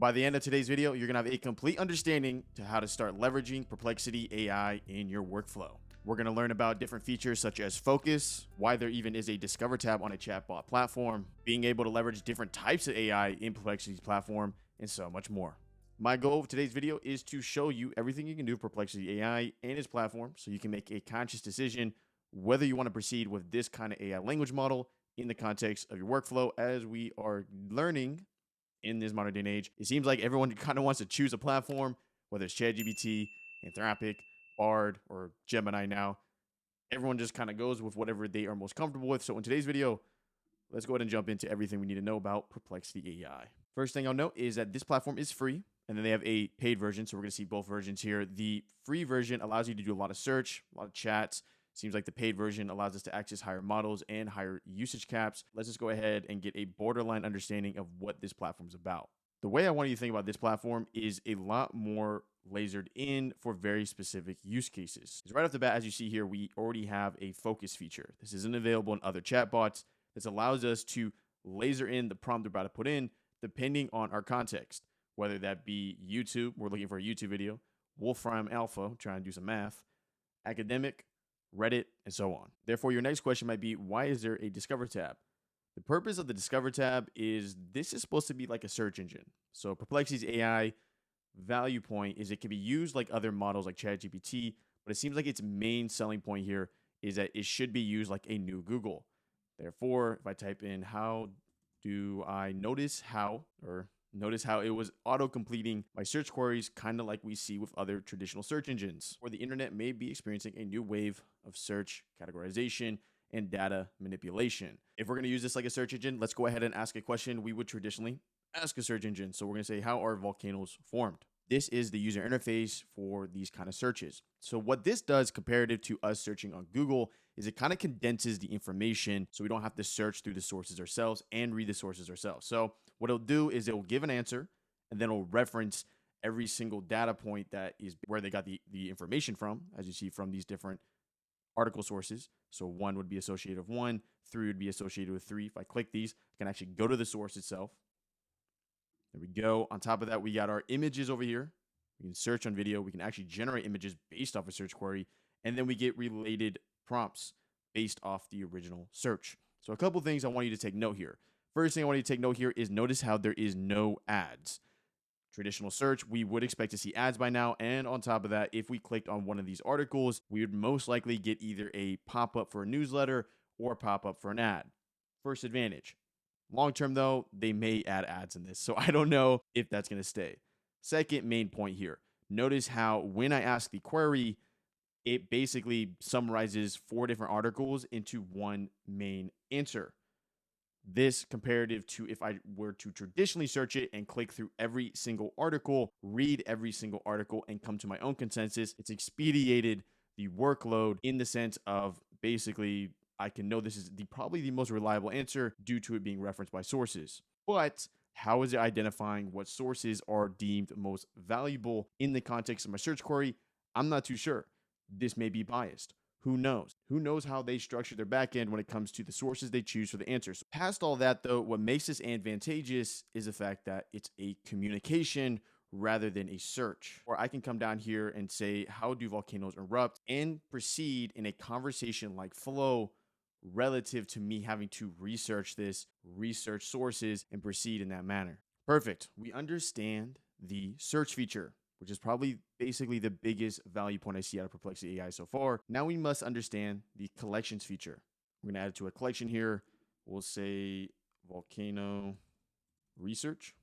By the end of today's video, you're gonna have a complete understanding to how to start leveraging Perplexity AI in your workflow. We're gonna learn about different features such as focus, why there even is a Discover tab on a chatbot platform, being able to leverage different types of AI in Perplexity's platform, and so much more. My goal of today's video is to show you everything you can do with Perplexity AI and its platform so you can make a conscious decision whether you want to proceed with this kind of AI language model in the context of your workflow. As we are learning in this modern day and age, it seems like everyone kind of wants to choose a platform, whether it's ChatGPT, Anthropic, Bard, or Gemini now. Everyone just kind of goes with whatever they are most comfortable with. So in today's video, let's go ahead and jump into everything we need to know about Perplexity AI. First thing I'll note is that this platform is free, and then they have a paid version. So we're going to see both versions here. The free version allows you to do a lot of search, a lot of chats. Seems like the paid version allows us to access higher models and higher usage caps. Let's just go ahead and get a borderline understanding of what this platform is about. The way I want you to think about this platform is a lot more lasered in for very specific use cases. Right off the bat, as you see here, we already have a focus feature. This isn't available in other chatbots. This allows us to laser in the prompt we're about to put in depending on our context, whether that be YouTube, we're looking for a YouTube video, Wolfram Alpha, trying to do some math, academic, Reddit, and so on. Therefore, your next question might be, why is there a Discover tab? The purpose of the Discover tab is this is supposed to be like a search engine. So Perplexity's AI value point is it can be used like other models like ChatGPT, but it seems like its main selling point here is that it should be used like a new Google. Therefore, if I type in how do I notice how it was auto-completing my search queries, kind of like we see with other traditional search engines, where the internet may be experiencing a new wave of search categorization and data manipulation. If we're going to use this like a search engine, let's go ahead and ask a question we would traditionally ask a search engine. So we're going to say, how are volcanoes formed? This is the user interface for these kind of searches. So what this does comparative to us searching on Google is it kind of condenses the information so we don't have to search through the sources ourselves and read the sources ourselves. So what it'll do is it'll give an answer and then it'll reference every single data point that is where they got the information from, as you see from these different article sources. So 1 would be associated with 1, 3 would be associated with 3. If I click these, I can actually go to the source itself. There we go. On top of that, we got our images over here. We can search on video. We can actually generate images based off a search query. And then we get related prompts based off the original search. So a couple things I want you to take note here. First thing I want you to take note here is notice how there is no ads. Traditional search, we would expect to see ads by now. And on top of that, if we clicked on one of these articles, we would most likely get either a pop-up for a newsletter or a pop-up for an ad. First advantage. Long term, though, they may add ads in this, so I don't know if that's going to stay. Second main point here. Notice how when I ask the query, it basically summarizes 4 different articles into one main answer. This comparative to if I were to traditionally search it and click through every single article, read every single article, and come to my own consensus, it's expedited the workload in the sense of basically I can know this is probably the most reliable answer due to it being referenced by sources. But how is it identifying what sources are deemed most valuable in the context of my search query? I'm not too sure. This may be biased. Who knows? Who knows how they structure their backend when it comes to the sources they choose for the answers? Past all that, though, what makes this advantageous is the fact that it's a communication rather than a search. Or I can come down here and say, how do volcanoes erupt? And proceed in a conversation-like flow relative to me having to research this, research sources, and proceed in that manner. Perfect. We understand the search feature, which is probably basically the biggest value point I see out of Perplexity AI so far. Now we must understand the collections feature. We're going to add it to a collection here. We'll say volcano research.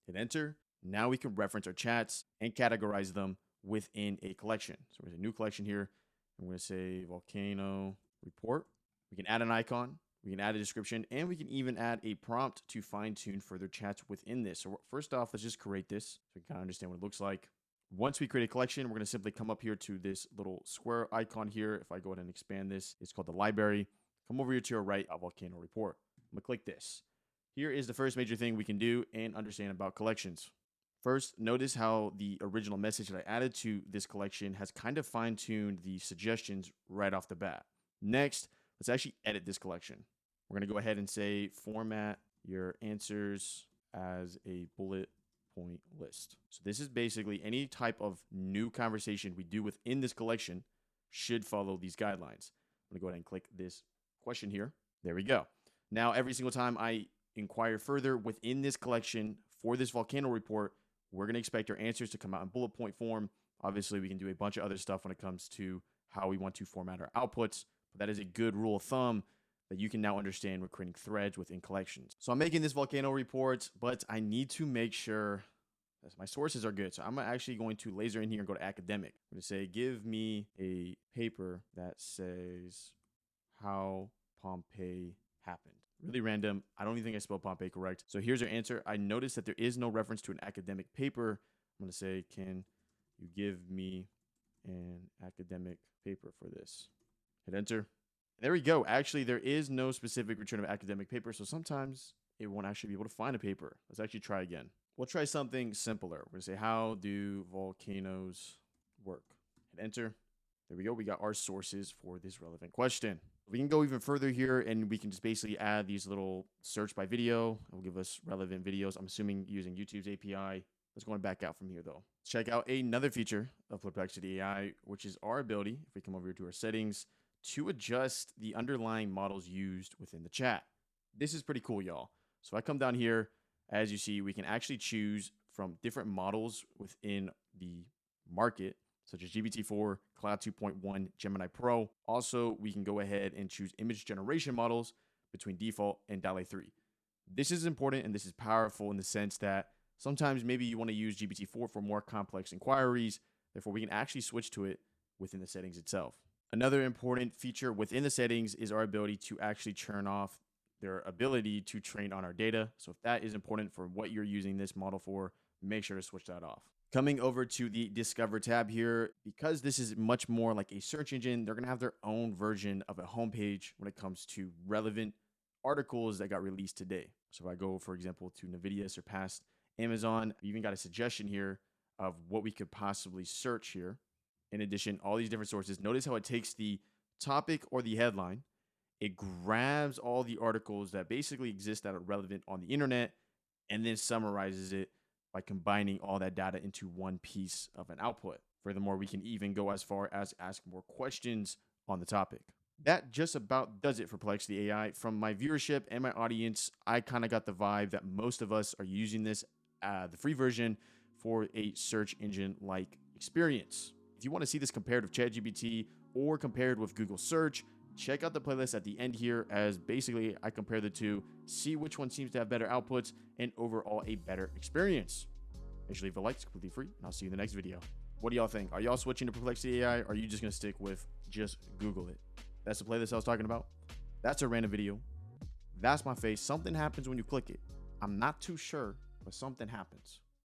Hit enter. Now we can reference our chats and categorize them within a collection. So there's a new collection here. I'm going to say volcano report. We can add an icon, we can add a description, and we can even add a prompt to fine-tune further chats within this. So first off, let's just create this so we can kind of understand what it looks like. Once we create a collection, we're going to simply come up here to this little square icon here. If I go ahead and expand this, it's called the library. Come over here to your right, a volcano report. I'm going to click this. Here is the first major thing we can do and understand about collections. First, notice how the original message that I added to this collection has kind of fine-tuned the suggestions right off the bat. Next, let's actually edit this collection. We're going to go ahead and say format your answers as a bullet point list. So this is basically any type of new conversation we do within this collection should follow these guidelines. I'm gonna go ahead and click this question here. There we go. Now, every single time I inquire further within this collection for this volcano report, we're gonna expect our answers to come out in bullet point form. Obviously, we can do a bunch of other stuff when it comes to how we want to format our outputs, but that is a good rule of thumb that you can now understand when creating threads within collections. So I'm making this volcano report, but I need to make sure that my sources are good. So I'm actually going to laser in here and go to academic. I'm going to say, give me a paper that says how Pompeii happened. Really random. I don't even think I spelled Pompeii correct. So here's our answer. I noticed that there is no reference to an academic paper. I'm going to say, can you give me an academic paper for this? Hit enter. There we go. Actually, there is no specific return of academic paper, so sometimes it won't actually be able to find a paper. Let's actually try again. We'll try something simpler. We're going to say, how do volcanoes work? Hit enter. There we go. We got our sources for this relevant question. We can go even further here, and we can just basically add these little search by video. It will give us relevant videos. I'm assuming using YouTube's API. Let's go back out from here, though. Let's check out another feature of Perplexity AI, which is our ability, if we come over here to our settings, to adjust the underlying models used within the chat. This is pretty cool, y'all. So if I come down here, as you see, we can actually choose from different models within the market, such as GPT-4, Cloud 2.1, Gemini Pro. Also, we can go ahead and choose image generation models between default and DALL-E 3. This is important and this is powerful in the sense that sometimes maybe you want to use GPT-4 for more complex inquiries. Therefore, we can actually switch to it within the settings itself. Another important feature within the settings is our ability to actually turn off their ability to train on our data. So if that is important for what you're using this model for, make sure to switch that off. Coming over to the Discover tab here, because this is much more like a search engine, they're going to have their own version of a homepage when it comes to relevant articles that got released today. So if I go, for example, to NVIDIA surpassed Amazon, I even got a suggestion here of what we could possibly search here. In addition, all these different sources. Notice how it takes the topic or the headline. It grabs all the articles that basically exist that are relevant on the internet and then summarizes it by combining all that data into one piece of an output. Furthermore, we can even go as far as ask more questions on the topic. That just about does it for Perplexity AI. From my viewership and my audience, I kind of got the vibe that most of us are using this, the free version, for a search engine-like experience. If you want to see this compared with ChatGPT or compared with Google search, check out the playlist at the end here, as basically I compare the two, see which one seems to have better outputs and overall a better experience. Make sure to leave a like, it's completely free, and I'll see you in the next video. What do y'all think? Are y'all switching to Perplexity AI, or are you just going to stick with just Google it? That's the playlist I was talking about. That's a random video. That's my face. Something happens when you click it. I'm not too sure, but something happens.